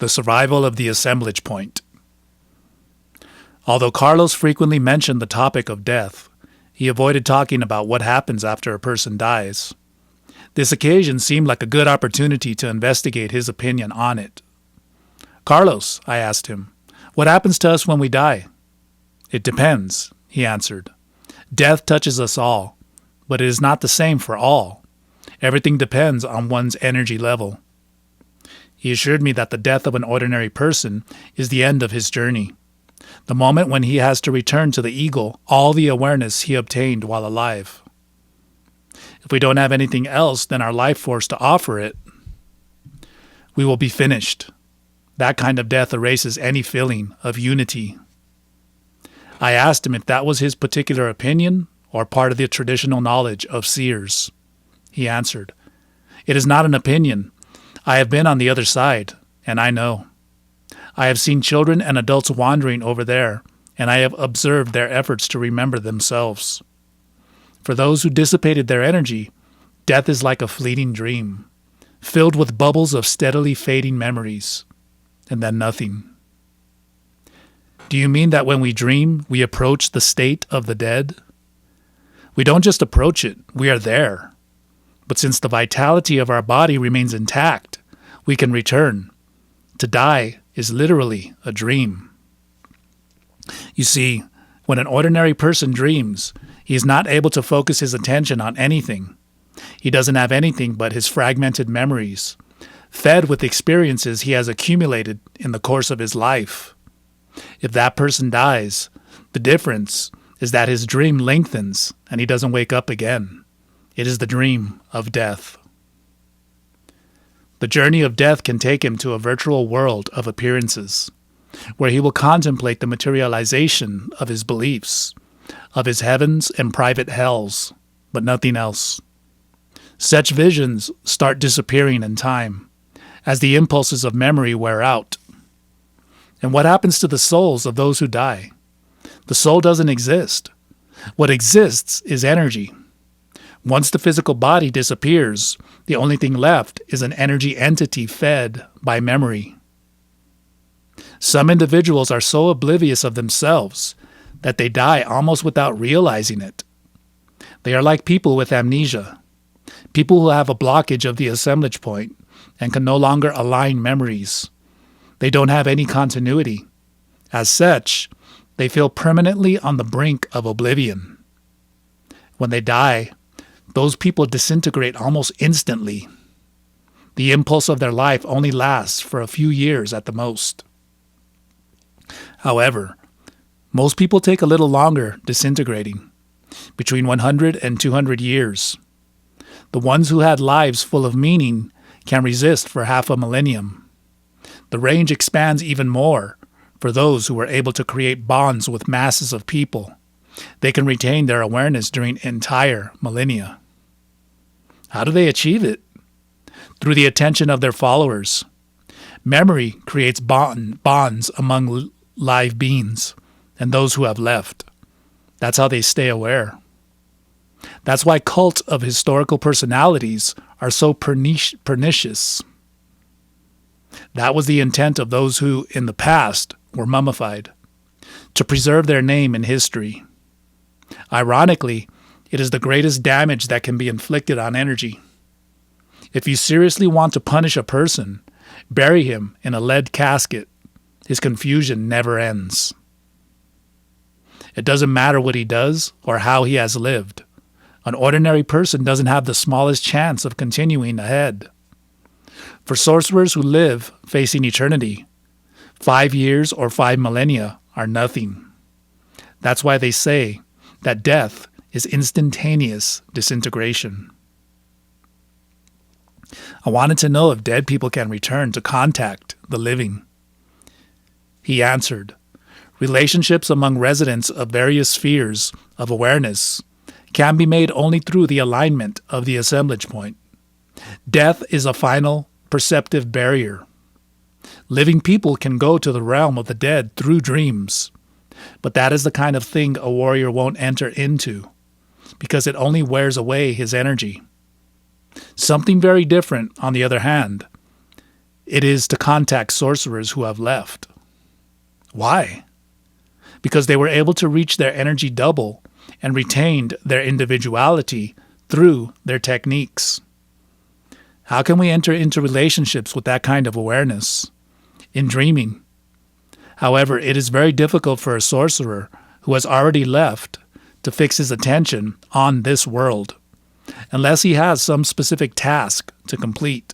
The survival of the assemblage point. Although Carlos frequently mentioned the topic of death, he avoided talking about what happens after a person dies. This occasion seemed like a good opportunity to investigate his opinion on it. "Carlos," I asked him, "what happens to us when we die?" "It depends," he answered. "Death touches us all, but it is not the same for all. Everything depends on one's energy level." He assured me that the death of an ordinary person is the end of his journey, the moment when he has to return to the eagle all the awareness he obtained while alive. If we don't have anything else than our life force to offer it, we will be finished. That kind of death erases any feeling of unity. I asked him if that was his particular opinion or part of the traditional knowledge of Seers. He answered, "It is not an opinion. I have been on the other side, and I know. I have seen children and adults wandering over there, and I have observed their efforts to remember themselves. For those who dissipated their energy, death is like a fleeting dream, filled with bubbles of steadily fading memories, and then nothing." "Do you mean that when we dream, we approach the state of the dead?" "We don't just approach it, we are there. But since the vitality of our body remains intact, we can return. To die is literally a dream." You see, when an ordinary person dreams, he is not able to focus his attention on anything. He doesn't have anything but his fragmented memories, fed with experiences he has accumulated in the course of his life. If that person dies, the difference is that his dream lengthens and he doesn't wake up again. It is the dream of death. The journey of death can take him to a virtual world of appearances, where he will contemplate the materialization of his beliefs, of his heavens and private hells, but nothing else. Such visions start disappearing in time, as the impulses of memory wear out. And what happens to the souls of those who die? The soul doesn't exist. What exists is energy. Once the physical body disappears, the only thing left is an energy entity fed by memory. Some individuals are so oblivious of themselves that they die almost without realizing it. They are like people with amnesia, people who have a blockage of the assemblage point and can no longer align memories. They don't have any continuity. As such, they feel permanently on the brink of oblivion. When they die, those people disintegrate almost instantly. The impulse of their life only lasts for a few years at the most. However, most people take a little longer disintegrating, between 100 and 200 years. The ones who had lives full of meaning can resist for half a millennium. The range expands even more for those who were able to create bonds with masses of people. They can retain their awareness during entire millennia. How do they achieve it? Through the attention of their followers. Memory creates bonds among live beings and those who have left. That's how they stay aware. That's why cults of historical personalities are so pernicious. That was the intent of those who, in the past, were mummified, to preserve their name in history. Ironically, it is the greatest damage that can be inflicted on energy. If you seriously want to punish a person, bury him in a lead casket. His confusion never ends. It doesn't matter what he does or how he has lived. An ordinary person doesn't have the smallest chance of continuing ahead. For sorcerers who live facing eternity, 5 years or 5 millennia are nothing. That's why they say that death is instantaneous disintegration. I wanted to know if dead people can return to contact the living. He answered, relationships among residents of various spheres of awareness can be made only through the alignment of the assemblage point. Death is a final, perceptive barrier. Living people can go to the realm of the dead through dreams, but that is the kind of thing a warrior won't enter into, because it only wears away his energy. Something very different, on the other hand, it is to contact sorcerers who have left. Why? Because they were able to reach their energy double and retained their individuality through their techniques. How can we enter into relationships with that kind of awareness? In dreaming. However, it is very difficult for a sorcerer who has already left to fix his attention on this world, unless he has some specific task to complete.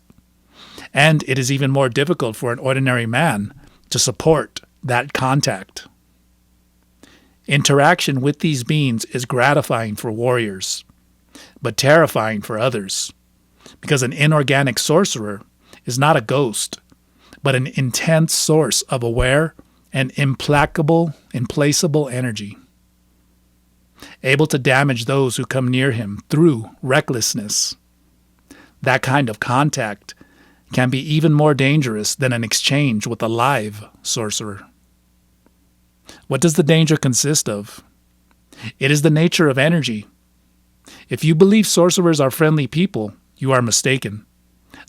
And it is even more difficult for an ordinary man to support that contact. Interaction with these beings is gratifying for warriors, but terrifying for others, because an inorganic sorcerer is not a ghost, but an intense source of aware and implacable energy, able to damage those who come near him through recklessness. That kind of contact can be even more dangerous than an exchange with a live sorcerer. What does the danger consist of? It is the nature of energy. If you believe sorcerers are friendly people, you are mistaken.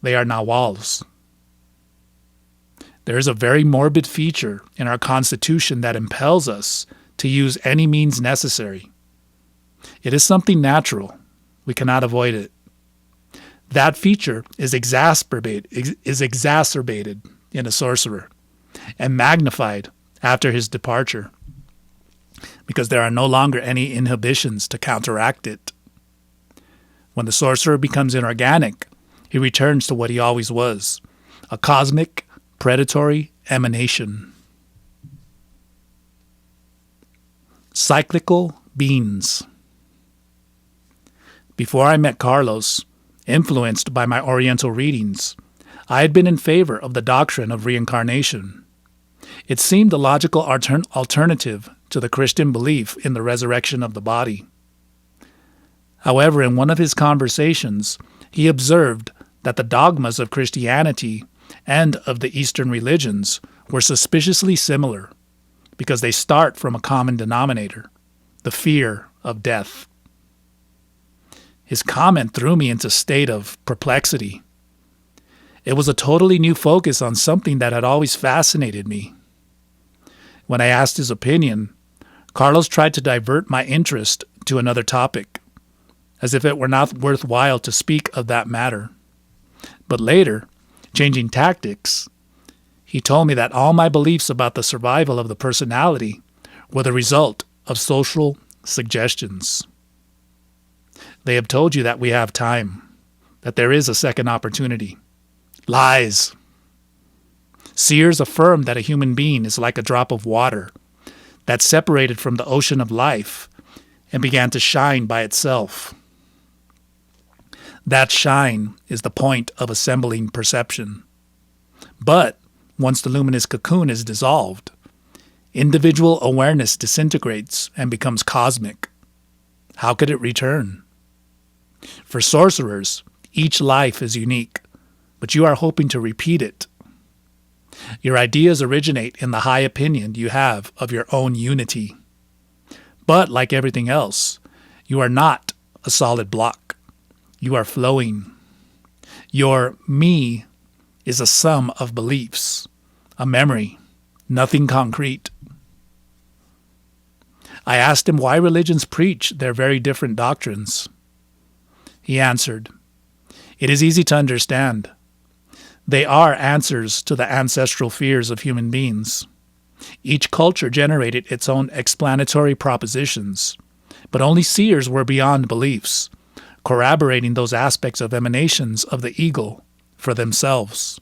They are Naguals. There is a very morbid feature in our constitution that impels us to use any means necessary. It is something natural. We cannot avoid it. That feature is exacerbated in a sorcerer and magnified after his departure, because there are no longer any inhibitions to counteract it. When the sorcerer becomes inorganic, he returns to what he always was, a cosmic, predatory emanation. Cyclical Beings. Before I met Carlos, influenced by my Oriental readings, I had been in favor of the doctrine of reincarnation. It seemed the logical alternative to the Christian belief in the resurrection of the body. However, in one of his conversations, he observed that the dogmas of Christianity and of the Eastern religions were suspiciously similar, because they start from a common denominator, the fear of death. His comment threw me into a state of perplexity. It was a totally new focus on something that had always fascinated me. When I asked his opinion, Carlos tried to divert my interest to another topic, as if it were not worthwhile to speak of that matter. But later, changing tactics, he told me that all my beliefs about the survival of the personality were the result of social suggestions. They have told you that we have time, that there is a second opportunity. Lies. Seers affirm that a human being is like a drop of water that separated from the ocean of life and began to shine by itself. That shine is the point of assembling perception. But once the luminous cocoon is dissolved, individual awareness disintegrates and becomes cosmic. How could it return? For sorcerers, each life is unique, but you are hoping to repeat it. Your ideas originate in the high opinion you have of your own unity. But like everything else, you are not a solid block. You are flowing. Your me is a sum of beliefs, a memory, nothing concrete. I asked him why religions preach their very different doctrines. He answered, "It is easy to understand. They are answers to the ancestral fears of human beings. Each culture generated its own explanatory propositions, but only seers were beyond beliefs, corroborating those aspects of emanations of the ego for themselves."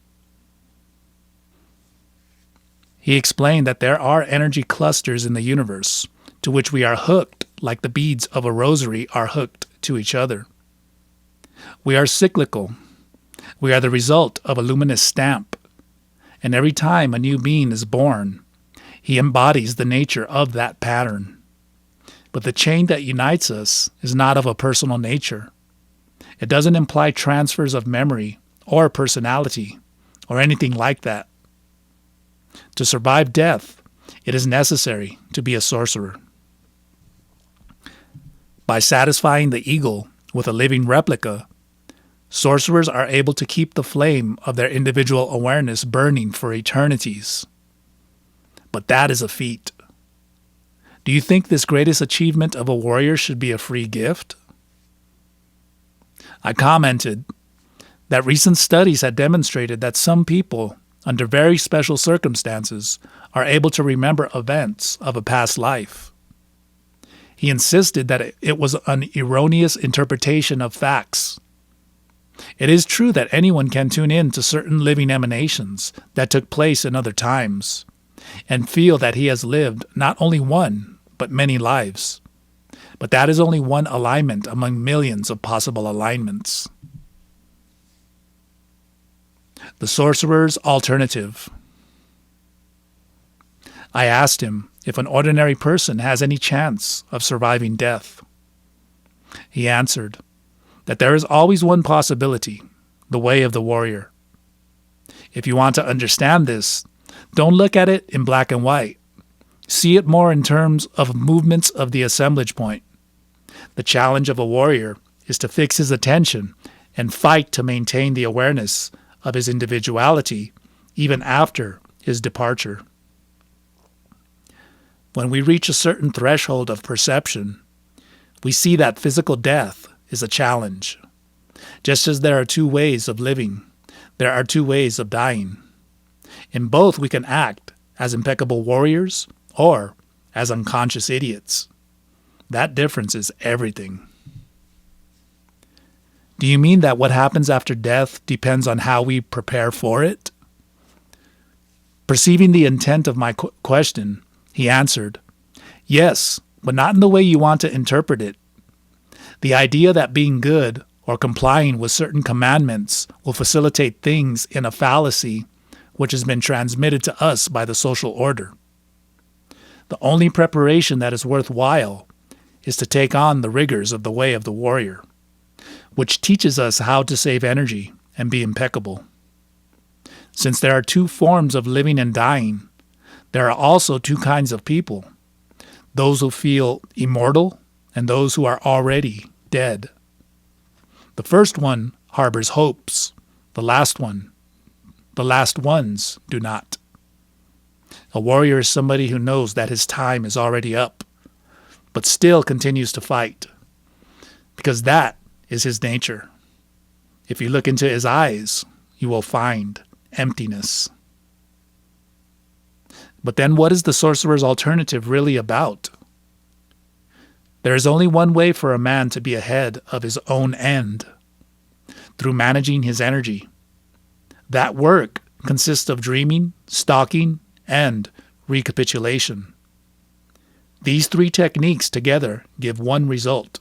He explained that there are energy clusters in the universe to which we are hooked like the beads of a rosary are hooked to each other. We are cyclical. We are the result of a luminous stamp, and every time a new being is born, he embodies the nature of that pattern. But the chain that unites us is not of a personal nature. It doesn't imply transfers of memory or personality or anything like that. To survive death, it is necessary to be a sorcerer. By satisfying the ego with a living replica, Sorcerers are able to keep the flame of their individual awareness burning for eternities. But that is a feat. Do you think this greatest achievement of a warrior should be a free gift? I commented that recent studies had demonstrated that some people, under very special circumstances, are able to remember events of a past life. He insisted that it was an erroneous interpretation of facts. It is true that anyone can tune in to certain living emanations that took place in other times and feel that he has lived not only one, but many lives. But that is only one alignment among millions of possible alignments. The Sorcerers Alternative. I asked him if an ordinary person has any chance of surviving death. He answered that there is always one possibility, the way of the warrior. If you want to understand this, don't look at it in black and white. See it more in terms of movements of the assemblage point. The challenge of a warrior is to fix his attention and fight to maintain the awareness of his individuality even after his departure. When we reach a certain threshold of perception, we see that physical death is a challenge. Just as there are two ways of living, there are two ways of dying. In both we can act as impeccable warriors or as unconscious idiots. That difference is everything. Do you mean that what happens after death depends on how we prepare for it? Perceiving the intent of my question, he answered, yes, but not in the way you want to interpret it. The idea that being good or complying with certain commandments will facilitate things in a fallacy which has been transmitted to us by the social order. The only preparation that is worthwhile is to take on the rigors of the way of the warrior, which teaches us how to save energy and be impeccable. Since there are two forms of living and dying, there are also two kinds of people, those who feel immortal and those who are already dead. The first one harbors hopes, the last ones do not. A warrior is somebody who knows that his time is already up, but still continues to fight, because that is his nature. If you look into his eyes, you will find emptiness. But then what is the Sorcerer's Alternative really about? There is only one way for a man to be ahead of his own end, through managing his energy. That work consists of dreaming, stalking, and recapitulation. These three techniques together give one result,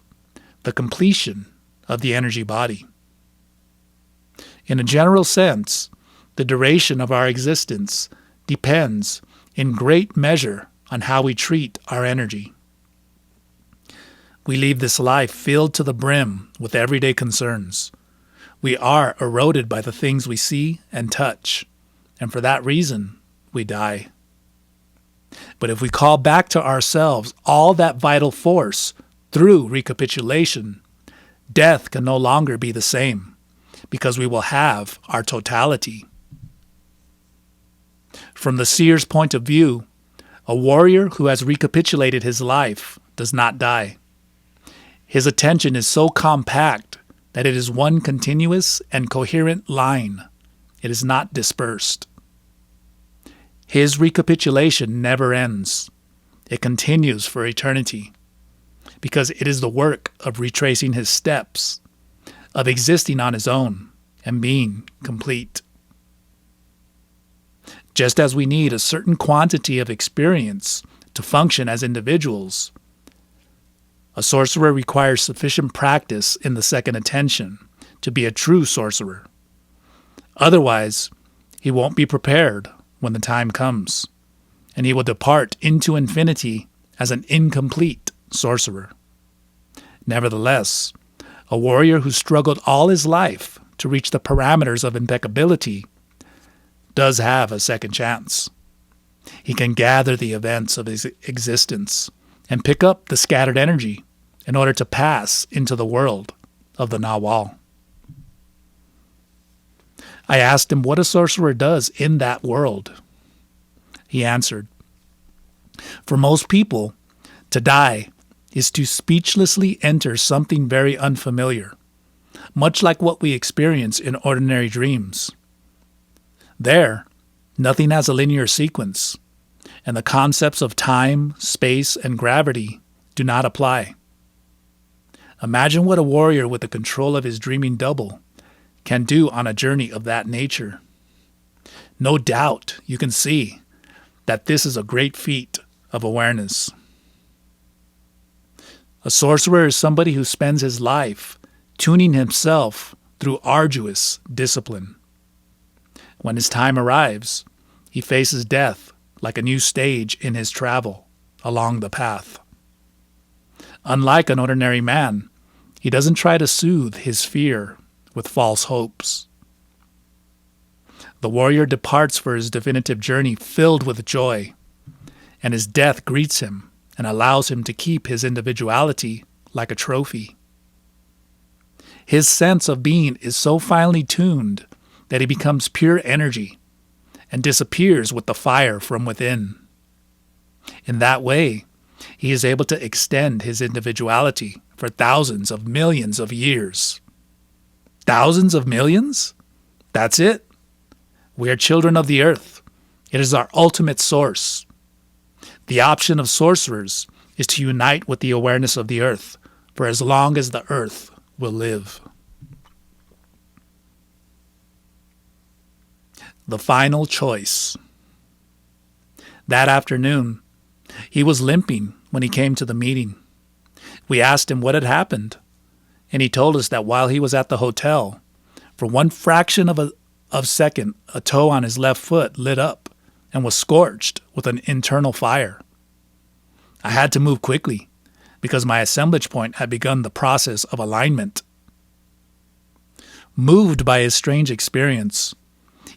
the completion of the energy body. In a general sense, the duration of our existence depends in great measure on how we treat our energy. We leave this life filled to the brim with everyday concerns. We are eroded by the things we see and touch, and for that reason, we die. But if we call back to ourselves all that vital force through recapitulation, death can no longer be the same, because we will have our totality. From the Seers' point of view, a warrior who has recapitulated his life does not die. His attention is so compact that it is one continuous and coherent line. It is not dispersed. His recapitulation never ends. It continues for eternity, because it is the work of retracing his steps, of existing on his own and being complete. Just as we need a certain quantity of experience to function as individuals, a sorcerer requires sufficient practice in the second attention to be a true sorcerer. Otherwise, he won't be prepared when the time comes, and he will depart into infinity as an incomplete sorcerer. Nevertheless, a warrior who struggled all his life to reach the parameters of impeccability does have a second chance. He can gather the events of his existence and pick up the scattered energy in order to pass into the world of the Nagual. I asked him what a sorcerer does in that world. He answered, "For most people, to die is to speechlessly enter something very unfamiliar, much like what we experience in ordinary dreams. There, nothing has a linear sequence, and the concepts of time, space, and gravity do not apply. Imagine what a warrior with the control of his dreaming double can do on a journey of that nature. No doubt you can see that this is a great feat of awareness. A sorcerer is somebody who spends his life tuning himself through arduous discipline. When his time arrives, he faces death like a new stage in his travel along the path. Unlike an ordinary man, he doesn't try to soothe his fear with false hopes. The warrior departs for his definitive journey filled with joy, and his death greets him and allows him to keep his individuality like a trophy. His sense of being is so finely tuned that he becomes pure energy and disappears with the fire from within. In that way, he is able to extend his individuality for thousands of millions of years. Thousands of millions? That's it. We are children of the earth. It is our ultimate source. The option of sorcerers is to unite with the awareness of the earth for as long as the earth will live. The final choice. That afternoon, he was limping when he came to the meeting. We asked him what had happened, and he told us that while he was at the hotel, for one fraction of a second, a toe on his left foot lit up and was scorched with an internal fire. I had to move quickly because my assemblage point had begun the process of alignment. Moved by his strange experience,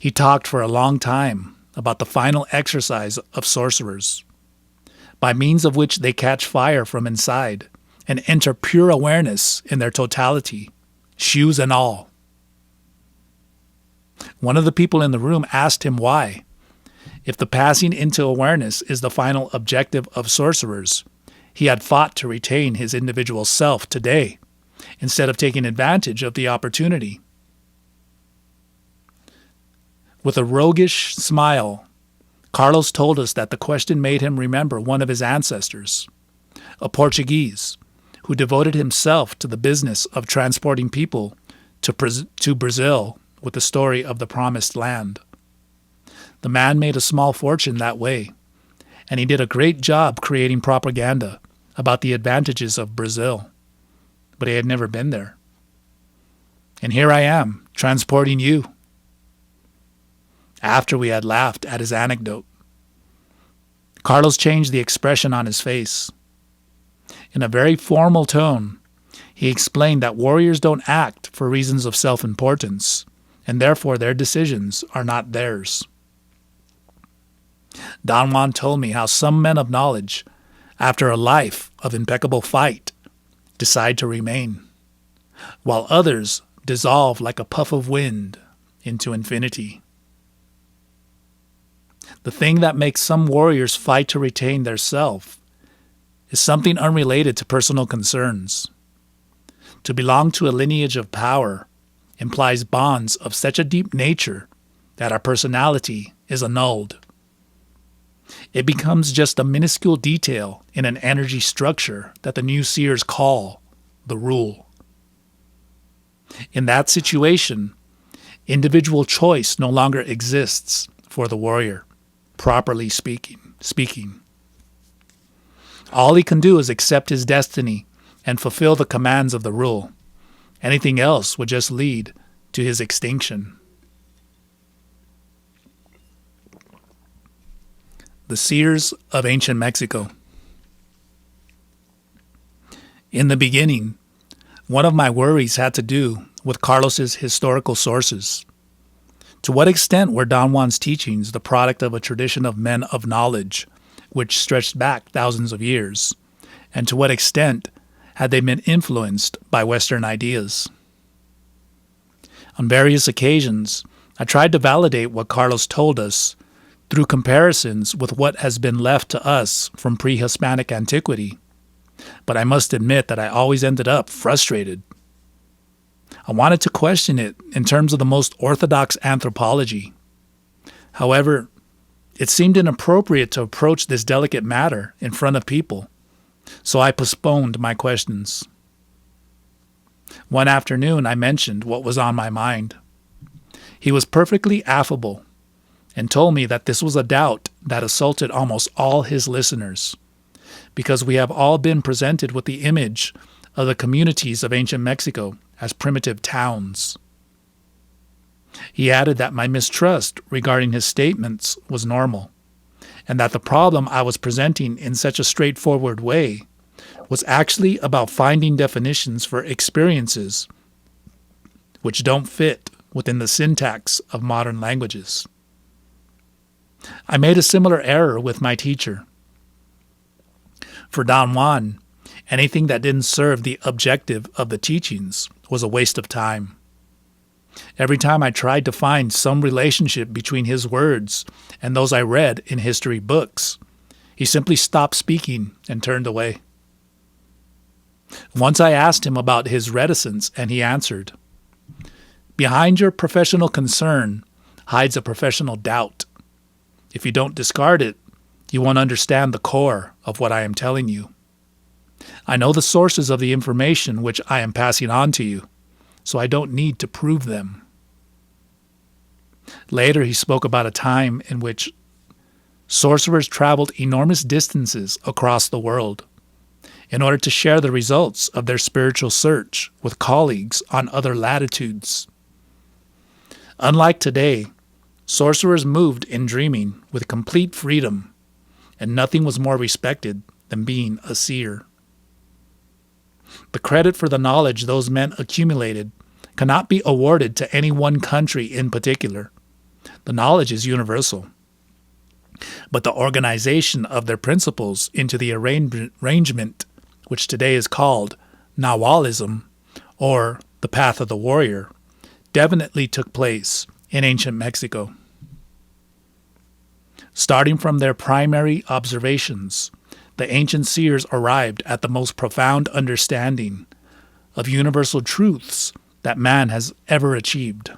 he talked for a long time about the final exercise of sorcerers, by means of which they catch fire from inside and enter pure awareness in their totality, shoes and all. One of the people in the room asked him why, if the passing into awareness is the final objective of sorcerers, he had fought to retain his individual self today, instead of taking advantage of the opportunity. With a roguish smile, Carlos told us that the question made him remember one of his ancestors, a Portuguese, who devoted himself to the business of transporting people to Brazil with the story of the Promised Land. The man made a small fortune that way, and he did a great job creating propaganda about the advantages of Brazil, but he had never been there. And here I am, transporting you. After we had laughed at his anecdote, Carlos changed the expression on his face. In a very formal tone, he explained that warriors don't act for reasons of self-importance, and therefore their decisions are not theirs. Don Juan told me how some men of knowledge, after a life of impeccable fight, decide to remain, while others dissolve like a puff of wind into infinity. The thing that makes some warriors fight to retain their self is something unrelated to personal concerns. To belong to a lineage of power implies bonds of such a deep nature that our personality is annulled. It becomes just a minuscule detail in an energy structure that the new Seers call the rule. In that situation, individual choice no longer exists for the warrior, properly speaking. All he can do is accept his destiny and fulfill the commands of the rule. Anything else would just lead to his extinction. The Seers of Ancient Mexico. In the beginning, one of my worries had to do with Carlos's historical sources. To what extent were Don Juan's teachings the product of a tradition of men of knowledge, which stretched back thousands of years, and to what extent had they been influenced by Western ideas? On various occasions, I tried to validate what Carlos told us through comparisons with what has been left to us from pre-Hispanic antiquity, but I must admit that I always ended up frustrated. I wanted to question it in terms of the most orthodox anthropology. However, it seemed inappropriate to approach this delicate matter in front of people, so I postponed my questions. One afternoon, I mentioned what was on my mind. He was perfectly affable and told me that this was a doubt that assaulted almost all his listeners, because we have all been presented with the image of the communities of ancient Mexico as primitive towns. He added that my mistrust regarding his statements was normal, and that the problem I was presenting in such a straightforward way was actually about finding definitions for experiences which don't fit within the syntax of modern languages. I made a similar error with my teacher. For Don Juan, anything that didn't serve the objective of the teachings was a waste of time. Every time I tried to find some relationship between his words and those I read in history books, he simply stopped speaking and turned away. Once I asked him about his reticence, and he answered, "Behind your professional concern hides a professional doubt. If you don't discard it, you won't understand the core of what I am telling you. I know the sources of the information which I am passing on to you, so I don't need to prove them." Later, he spoke about a time in which sorcerers traveled enormous distances across the world in order to share the results of their spiritual search with colleagues on other latitudes. Unlike today, sorcerers moved in dreaming with complete freedom, and nothing was more respected than being a seer. The credit for the knowledge those men accumulated cannot be awarded to any one country in particular. The knowledge is universal. But the organization of their principles into the arrangement, which today is called Nagualism, or the Path of the Warrior, definitely took place in ancient Mexico. Starting from their primary observations, the ancient seers arrived at the most profound understanding of universal truths that man has ever achieved.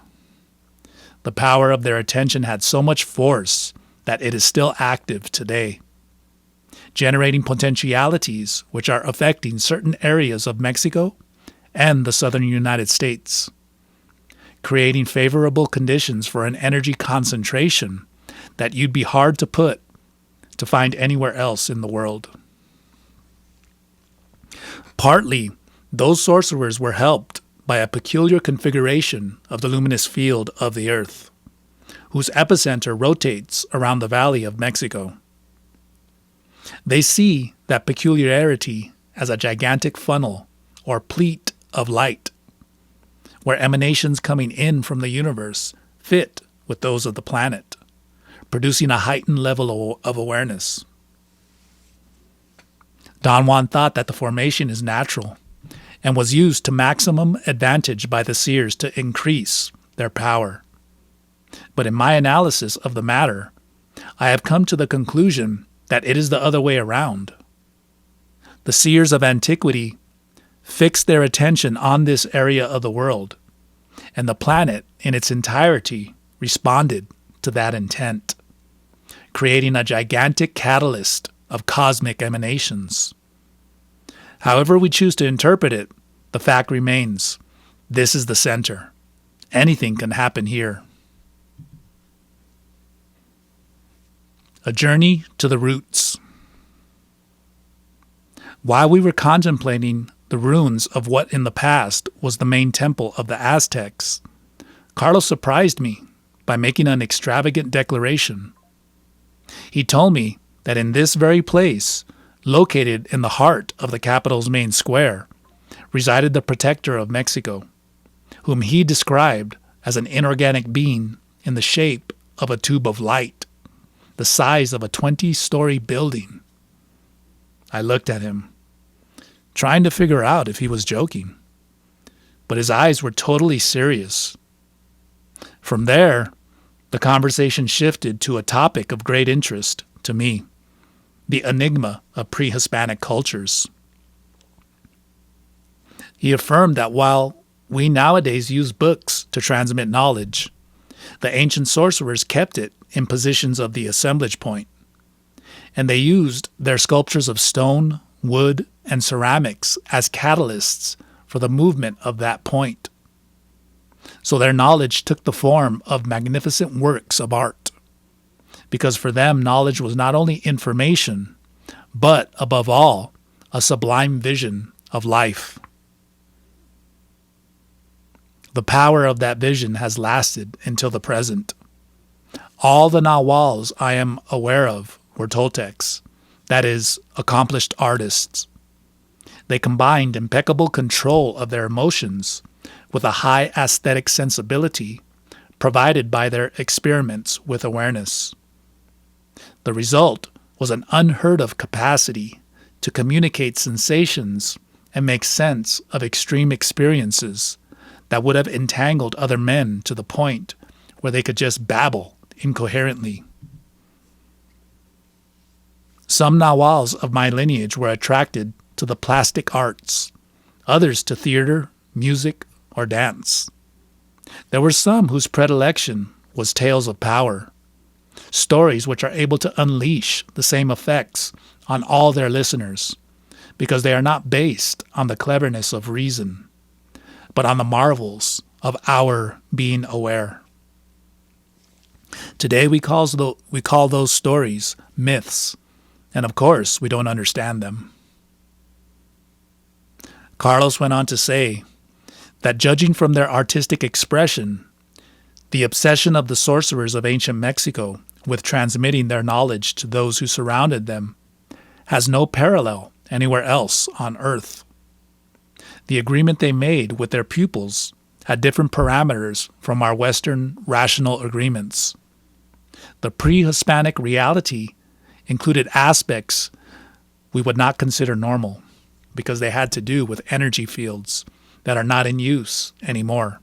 The power of their attention had so much force that it is still active today, generating potentialities which are affecting certain areas of Mexico and the southern United States, creating favorable conditions for an energy concentration that you'd be hard to find anywhere else in the world. Partly, those sorcerers were helped by a peculiar configuration of the luminous field of the earth, whose epicenter rotates around the Valley of Mexico. They see that peculiarity as a gigantic funnel or pleat of light, where emanations coming in from the universe fit with those of the planet, producing a heightened level of awareness. Don Juan thought that the formation is natural and was used to maximum advantage by the seers to increase their power. But in my analysis of the matter, I have come to the conclusion that it is the other way around. The seers of antiquity fixed their attention on this area of the world, and the planet in its entirety responded to that intent, creating a gigantic catalyst of cosmic emanations. However we choose to interpret it, the fact remains, this is the center. Anything can happen here. A journey to the roots. While we were contemplating the ruins of what in the past was the main temple of the Aztecs, Carlos surprised me by making an extravagant declaration. He told me that in this very place, located in the heart of the capital's main square, resided the protector of Mexico, whom he described as an inorganic being in the shape of a tube of light, the size of a 20-story building. I looked at him, trying to figure out if he was joking, but his eyes were totally serious. From there, the conversation shifted to a topic of great interest to me, the enigma of pre-Hispanic cultures. He affirmed that while we nowadays use books to transmit knowledge, the ancient sorcerers kept it in positions of the assemblage point, and they used their sculptures of stone, wood, and ceramics as catalysts for the movement of that point. So their knowledge took the form of magnificent works of art, because for them knowledge was not only information, but, above all, a sublime vision of life. The power of that vision has lasted until the present. All the Naguals I am aware of were Toltecs, that is, accomplished artists. They combined impeccable control of their emotions with a high aesthetic sensibility provided by their experiments with awareness. The result was an unheard of capacity to communicate sensations and make sense of extreme experiences that would have entangled other men to the point where they could just babble incoherently. Some Naguals of my lineage were attracted to the plastic arts, others to theater, music, or dance. There were some whose predilection was tales of power, stories which are able to unleash the same effects on all their listeners, because they are not based on the cleverness of reason, but on the marvels of our being aware. Today we call those stories myths, and of course we don't understand them. Carlos went on to say that judging from their artistic expression, the obsession of the sorcerers of ancient Mexico with transmitting their knowledge to those who surrounded them has no parallel anywhere else on earth. The agreement they made with their pupils had different parameters from our Western rational agreements. The pre-Hispanic reality included aspects we would not consider normal because they had to do with energy fields that are not in use anymore.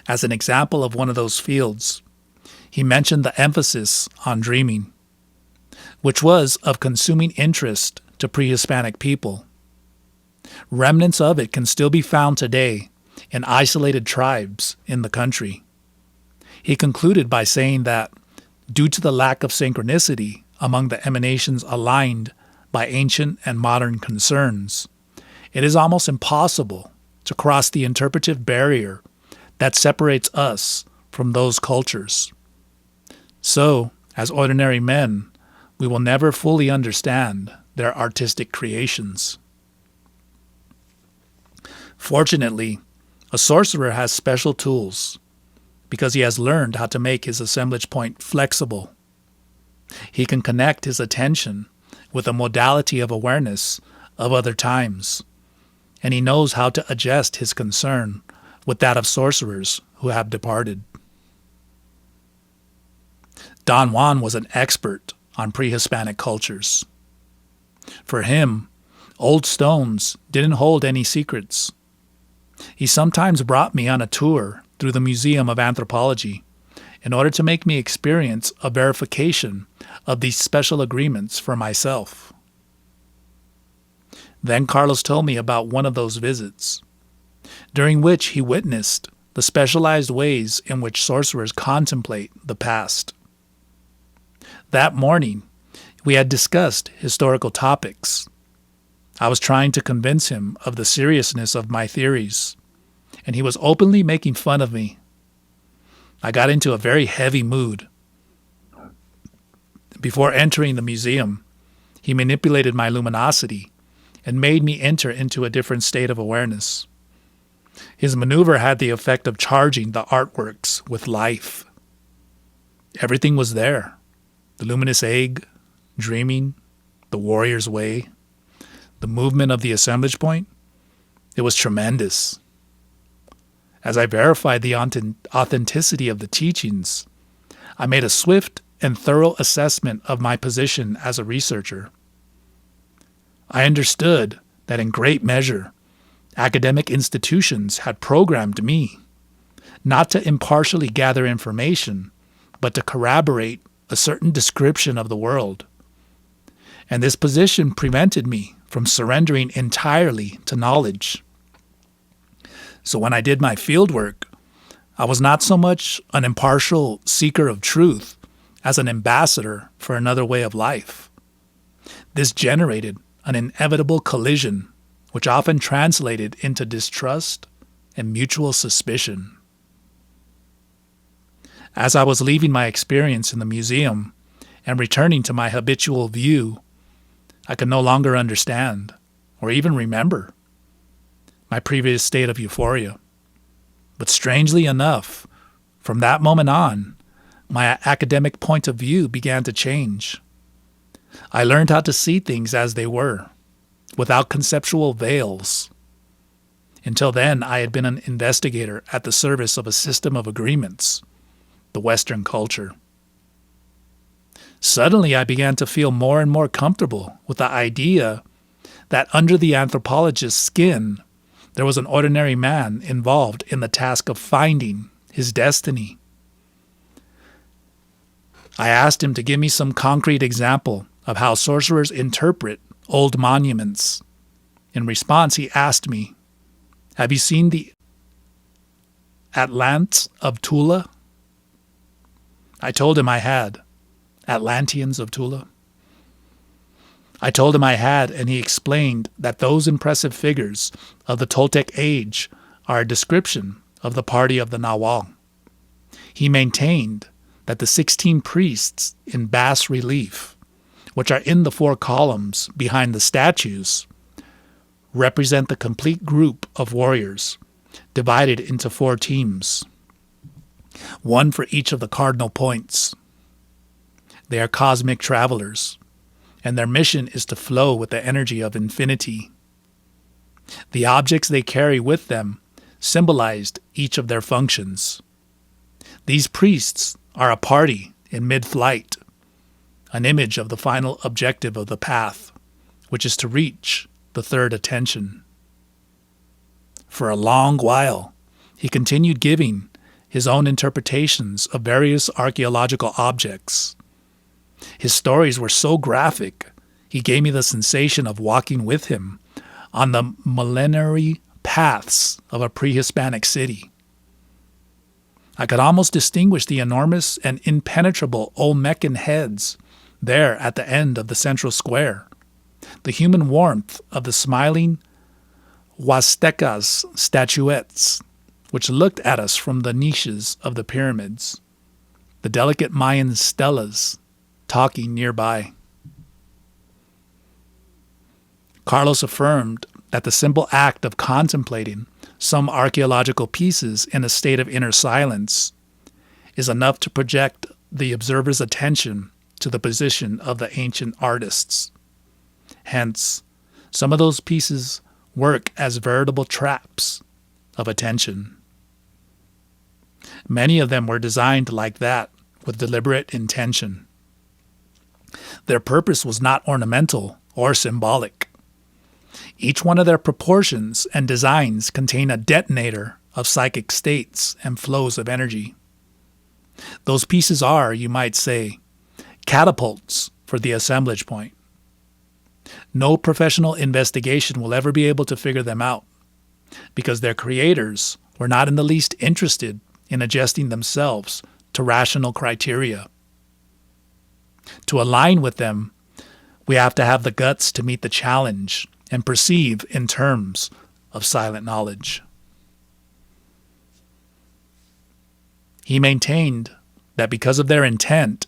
As an example of one of those fields, he mentioned the emphasis on dreaming, which was of consuming interest to pre-Hispanic people. Remnants of it can still be found today in isolated tribes in the country. He concluded by saying that, due to the lack of synchronicity among the emanations aligned by ancient and modern concerns, it is almost impossible to cross the interpretive barrier that separates us from those cultures. So, as ordinary men, we will never fully understand their artistic creations. Fortunately, a sorcerer has special tools because he has learned how to make his assemblage point flexible. He can connect his attention with a modality of awareness of other times, and he knows how to adjust his concern with that of sorcerers who have departed. Don Juan was an expert on pre-Hispanic cultures. For him, old stones didn't hold any secrets. He sometimes brought me on a tour through the Museum of Anthropology in order to make me experience a verification of these special agreements for myself. Then Carlos told me about one of those visits, during which he witnessed the specialized ways in which sorcerers contemplate the past. That morning, we had discussed historical topics. I was trying to convince him of the seriousness of my theories, and he was openly making fun of me. I got into a very heavy mood. Before entering the museum, he manipulated my luminosity and made me enter into a different state of awareness. His maneuver had the effect of charging the artworks with life. Everything was there. The luminous egg, dreaming, the warrior's way, the movement of the assemblage point. It was tremendous. As I verified the authenticity of the teachings, I made a swift and thorough assessment of my position as a researcher. I understood that in great measure, academic institutions had programmed me, not to impartially gather information, but to corroborate a certain description of the world. And this position prevented me from surrendering entirely to knowledge. So when I did my fieldwork, I was not so much an impartial seeker of truth as an ambassador for another way of life. This generated an inevitable collision, which often translated into distrust and mutual suspicion. As I was leaving my experience in the museum and returning to my habitual view, I could no longer understand, or even remember, my previous state of euphoria. But strangely enough, from that moment on, my academic point of view began to change. I learned how to see things as they were, without conceptual veils. Until then, I had been an investigator at the service of a system of agreements, the Western culture. Suddenly, I began to feel more and more comfortable with the idea that under the anthropologist's skin, there was an ordinary man involved in the task of finding his destiny. I asked him to give me some concrete example of how sorcerers interpret old monuments. In response, he asked me, "Have you seen the Atlantes of Tula?" I told him I had. Atlanteans of Tula? I told him I had, and he explained that those impressive figures of the Toltec age are a description of the party of the Nagual. He maintained that the 16 priests in bas relief, which are in the 4 columns behind the statues, represent the complete group of warriors, divided into 4 teams, one for each of the cardinal points. They are cosmic travelers, and their mission is to flow with the energy of infinity. The objects they carry with them symbolized each of their functions. These priests are a party in mid-flight, an image of the final objective of the path, which is to reach the third attention. For a long while, he continued giving his own interpretations of various archaeological objects. His stories were so graphic, he gave me the sensation of walking with him on the millenary paths of a pre-Hispanic city. I could almost distinguish the enormous and impenetrable Olmecan heads there at the end of the central square, the human warmth of the smiling Huastecas statuettes, which looked at us from the niches of the pyramids, the delicate Mayan stelas talking nearby. Carlos affirmed that the simple act of contemplating some archaeological pieces in a state of inner silence is enough to project the observer's attention to the position of the ancient artists. Hence, some of those pieces work as veritable traps of attention. Many of them were designed like that with deliberate intention. Their purpose was not ornamental or symbolic. Each one of their proportions and designs contain a detonator of psychic states and flows of energy. Those pieces are, you might say, catapults for the assemblage point. No professional investigation will ever be able to figure them out, because their creators were not in the least interested in adjusting themselves to rational criteria. To align with them, we have to have the guts to meet the challenge and perceive in terms of silent knowledge. He maintained that because of their intent,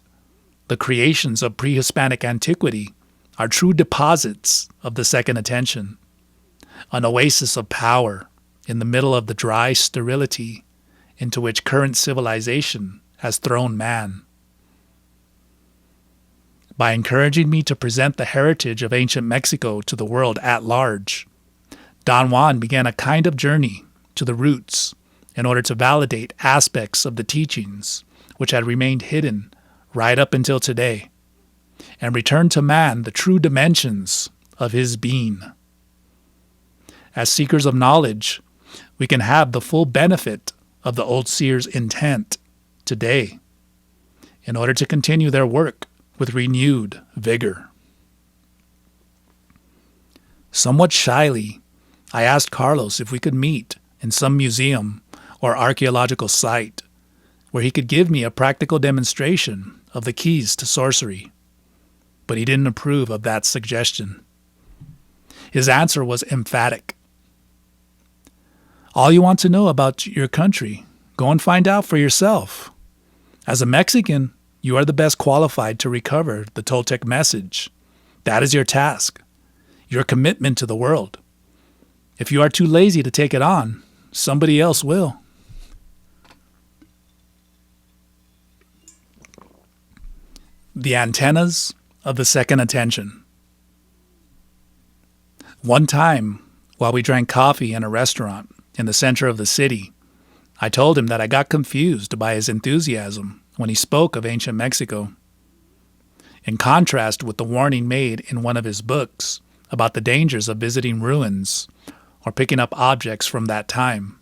the creations of pre-Hispanic antiquity are true deposits of the second attention, an oasis of power in the middle of the dry sterility into which current civilization has thrown man. By encouraging me to present the heritage of ancient Mexico to the world at large, Don Juan began a kind of journey to the roots in order to validate aspects of the teachings which had remained hidden right up until today, and return to man the true dimensions of his being. As seekers of knowledge, we can have the full benefit of the old Seers' intent today in order to continue their work with renewed vigor. Somewhat shyly, I asked Carlos if we could meet in some museum or archaeological site where he could give me a practical demonstration of the keys to sorcery, but he didn't approve of that suggestion. His answer was emphatic. All you want to know about your country, go and find out for yourself. As a Mexican, you are the best qualified to recover the Toltec message. That is your task, your commitment to the world. If you are too lazy to take it on, somebody else will. The antennas of the second attention. One time, while we drank coffee in a restaurant in the center of the city, I told him that I got confused by his enthusiasm when he spoke of ancient Mexico. In contrast with the warning made in one of his books about the dangers of visiting ruins or picking up objects from that time.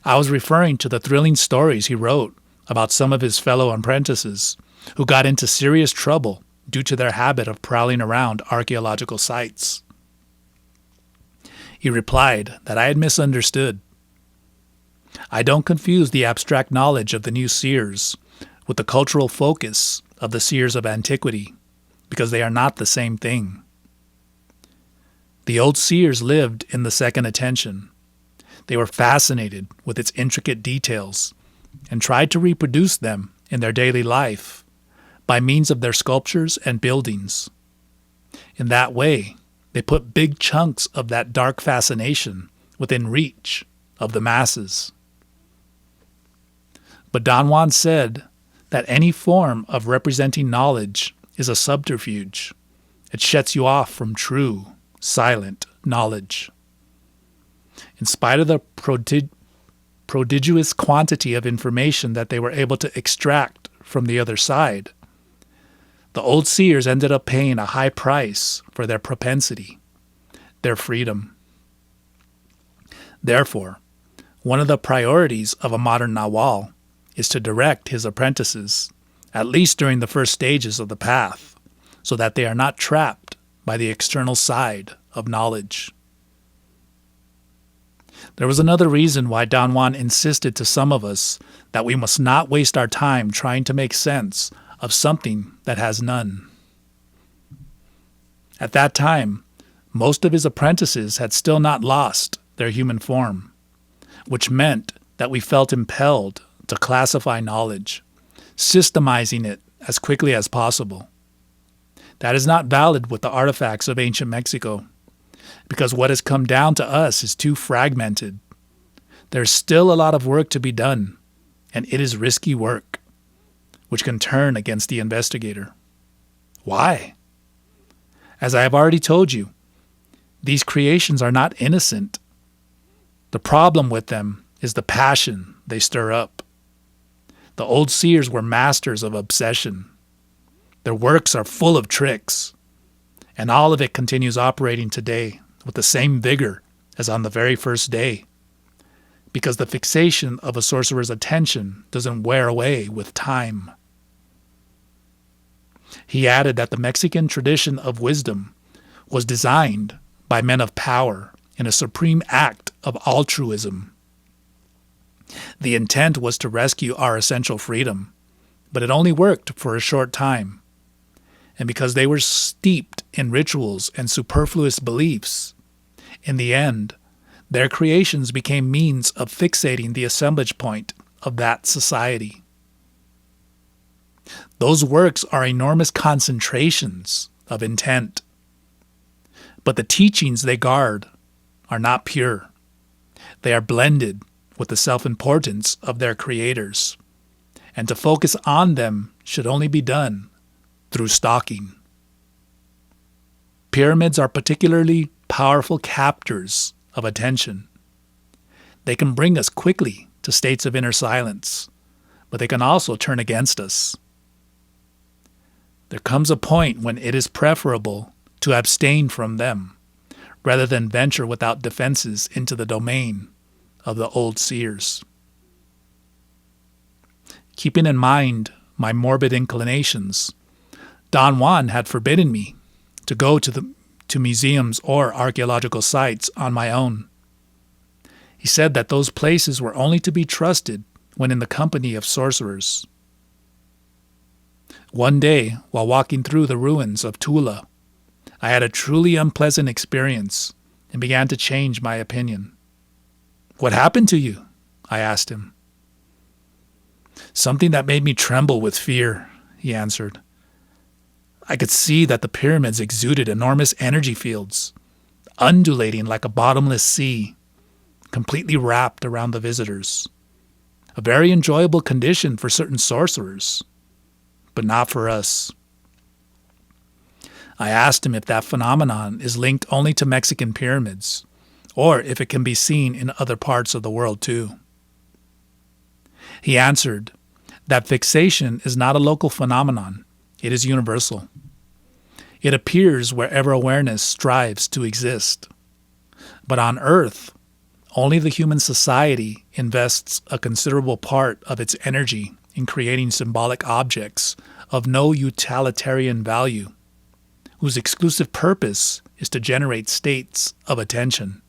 I was referring to the thrilling stories he wrote about some of his fellow apprentices who got into serious trouble due to their habit of prowling around archaeological sites. He replied that I had misunderstood. I don't confuse the abstract knowledge of the new seers with the cultural focus of the seers of antiquity, because they are not the same thing. The old seers lived in the second attention. They were fascinated with its intricate details and tried to reproduce them in their daily life by means of their sculptures and buildings. In that way, they put big chunks of that dark fascination within reach of the masses. But Don Juan said that any form of representing knowledge is a subterfuge. It shuts you off from true, silent knowledge. In spite of the prodigious quantity of information that they were able to extract from the other side, the old seers ended up paying a high price for their propensity, their freedom. Therefore, one of the priorities of a modern Nagual is to direct his apprentices, at least during the first stages of the path, so that they are not trapped by the external side of knowledge. There was another reason why Don Juan insisted to some of us that we must not waste our time trying to make sense of something that has none. At that time, most of his apprentices had still not lost their human form, which meant that we felt impelled to classify knowledge, systemizing it as quickly as possible. That is not valid with the artifacts of ancient Mexico, because what has come down to us is too fragmented. There's still a lot of work to be done, and it is risky work, which can turn against the investigator. Why? As I have already told you, these creations are not innocent. The problem with them is the passion they stir up. The old seers were masters of obsession. Their works are full of tricks, and all of it continues operating today with the same vigor as on the very first day, because the fixation of a sorcerer's attention doesn't wear away with time. He added that the Mexican tradition of wisdom was designed by men of power in a supreme act of altruism. The intent was to rescue our essential freedom, but it only worked for a short time. And because they were steeped in rituals and superfluous beliefs, in the end, their creations became means of fixating the assemblage point of that society. Those works are enormous concentrations of intent, but the teachings they guard are not pure. They are blended with the self-importance of their creators, and to focus on them should only be done through stalking. Pyramids are particularly powerful captors of attention. They can bring us quickly to states of inner silence, but they can also turn against us. There comes a point when it is preferable to abstain from them, rather than venture without defenses into the domain of the old Seers. Keeping in mind my morbid inclinations, Don Juan had forbidden me to go to museums or archaeological sites on my own. He said that those places were only to be trusted when in the company of sorcerers. One day, while walking through the ruins of Tula, I had a truly unpleasant experience and began to change my opinion. "What happened to you?" I asked him. "Something that made me tremble with fear," he answered. "I could see that the pyramids exuded enormous energy fields, undulating like a bottomless sea, completely wrapped around the visitors. A very enjoyable condition for certain sorcerers, but not for us." I asked him if that phenomenon is linked only to Mexican pyramids, or if it can be seen in other parts of the world too. He answered that fixation is not a local phenomenon, it is universal. It appears wherever awareness strives to exist. But on Earth, only the human society invests a considerable part of its energy in creating symbolic objects of no utilitarian value, whose exclusive purpose is to generate states of attention.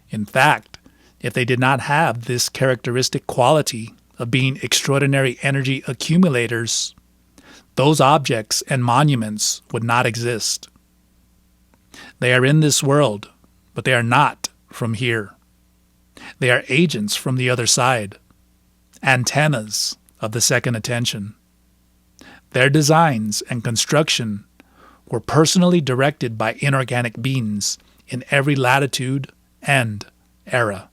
In fact, if they did not have this characteristic quality of being extraordinary energy accumulators, those objects and monuments would not exist. They are in this world, but they are not from here. They are agents from the other side, antennas of the second attention. Their designs and construction were personally directed by inorganic beings in every latitude and era.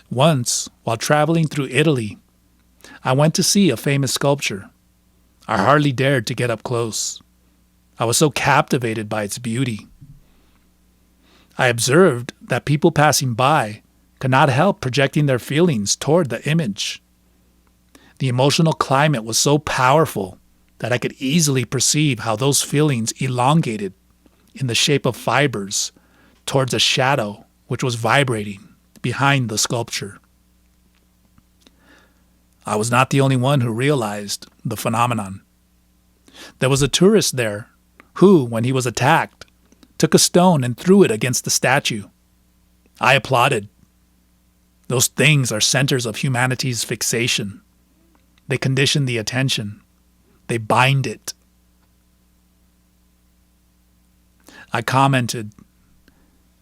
Once, while traveling through Italy, I went to see a famous sculpture. I hardly dared to get up close. I was so captivated by its beauty. I observed that people passing by could not help projecting their feelings toward the image. The emotional climate was so powerful that I could easily perceive how those feelings elongated in the shape of fibers towards a shadow which was vibrating behind the sculpture. I was not the only one who realized the phenomenon. There was a tourist there who, when he was attacked, took a stone and threw it against the statue. I applauded. Those things are centers of humanity's fixation. They condition the attention. They bind it. I commented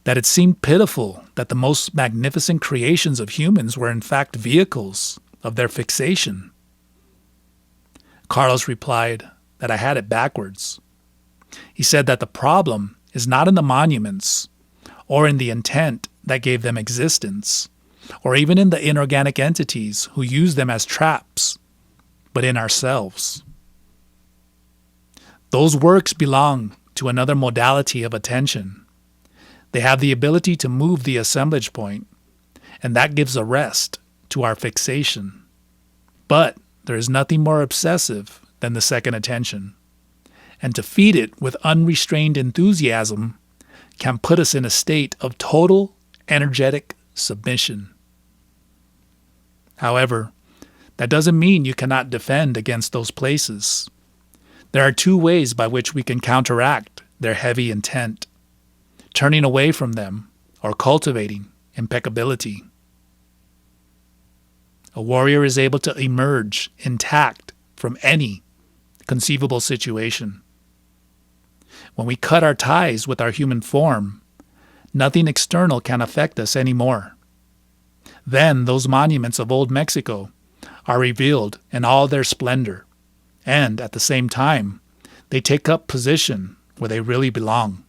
that it seemed pitiful that the most magnificent creations of humans were in fact vehicles of their fixation. Carlos replied that I had it backwards. He said that the problem is not in the monuments or in the intent that gave them existence, or even in the inorganic entities who use them as traps, but in ourselves. Those works belong to another modality of attention. They have the ability to move the assemblage point, and that gives a rest to our fixation. But there is nothing more obsessive than the second attention, and to feed it with unrestrained enthusiasm can put us in a state of total energetic submission. However, that doesn't mean you cannot defend against those places. There are two ways by which we can counteract their heavy intent: turning away from them or cultivating impeccability. A warrior is able to emerge intact from any conceivable situation. When we cut our ties with our human form, nothing external can affect us anymore. Then those monuments of old Mexico are revealed in all their splendor, and at the same time, they take up position where they really belong,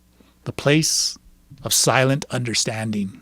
the place of silent understanding.